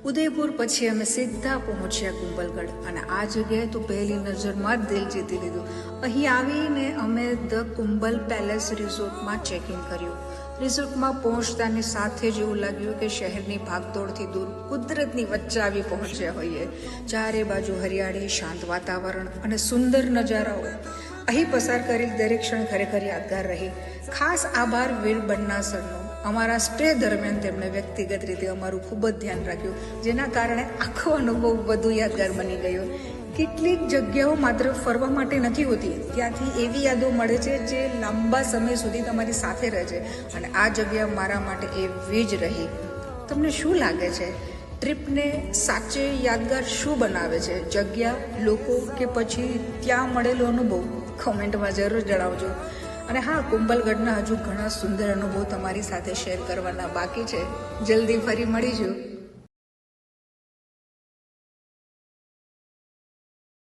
ઉદયપુર પછી અમે સીધા પહોંચ્યા કુંભલગઢ અને આ જગ્યાએ તો પહેલી નજરમાં જ દિલ જીતી લીધું. અહીં આવીને અમે ધ કુંભલ પેલેસ રિસોર્ટમાં ચેક ઇન કર્યું. રિસોર્ટમાં પહોંચતાની સાથે જ એવું લાગ્યું કે શહેરની ભાગદોડથી દૂર કુદરતની વચ્ચે આવી પહોંચ્યા હોઈએ. ચારે બાજુ હરિયાળી, શાંત વાતાવરણ અને સુંદર નજારાઓ. અહીં પસાર કરેલી દરેક ક્ષણ ખરેખર યાદગાર રહી. ખાસ આભાર વીર બન્ના સરનો. અમારા સ્ટે દરમિયાન તેમણે વ્યક્તિગત રીતે અમારું ખૂબ જ ધ્યાન રાખ્યું, જેના કારણે આખો અનુભવ વધુ યાદગાર બની ગયો. કેટલીક જગ્યાઓ માત્ર ફરવા માટે નથી હોતી, ત્યાંથી એવી યાદો મળે છે જે લાંબા સમય સુધી તમારી સાથે રહે છે, અને આ જગ્યા મારા માટે એવી જ રહી. તમને શું લાગે છે, ટ્રીપને સાચે યાદગાર શું બનાવે છે? જગ્યા, લોકો કે પછી ત્યાં મળેલો અનુભવ? કોમેન્ટમાં જરૂર જણાવજો. અને હા, કુંભલગઢના હજુ ઘણા સુંદર અનુભવ તમારી સાથે શેર કરવાના બાકી છે. જલ્દી ફરી મળીશું.